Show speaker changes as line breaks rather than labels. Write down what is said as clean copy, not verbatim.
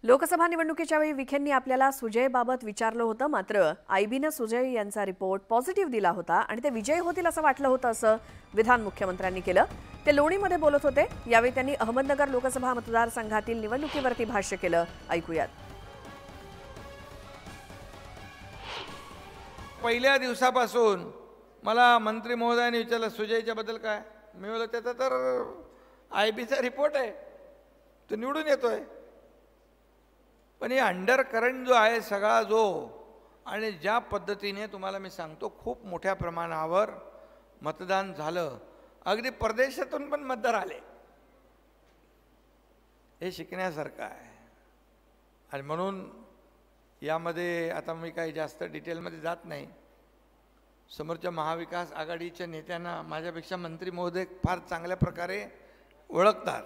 लोकसभा निवडणुकीच्या वेळी विखेंनी आपल्याला सुजयबाबत विचारलं होतं, मात्र आयबीनं सुजय यांचा रिपोर्ट पॉझिटिव्ह दिला होता आणि ते विजयी होतील असं वाटलं होतं, असं विधान मुख्यमंत्र्यांनी केलं। ते लोणीमध्ये बोलत होते। यावेळी त्यांनी अहमदनगर लोकसभा मतदारसंघातील निवडणुकीवरती भाष्य केलं। ऐकूयात।
पहिल्या दिवसापासून मला मंत्री महोदयांनी विचारलं सुजयच्या बद्दल काय, मी बोललो त्याचा तर आयबीचा रिपोर्ट आहे, तो निवडून येतोय। पण हे अंडर करंट जो आहे सगळा जो, आणि ज्या पद्धतीने तुम्हाला मी सांगतो खूप मोठ्या प्रमाणावर मतदान झालं, अगदी परदेशातून पण मतदार आले, हे शिकण्यासारखं आहे। आणि म्हणून यामध्ये आता मी काही जास्त डिटेलमध्ये जात नाही। समोरच्या महाविकास आघाडीच्या नेत्यांना माझ्यापेक्षा मंत्री महोदय फार चांगल्या प्रकारे ओळखतात।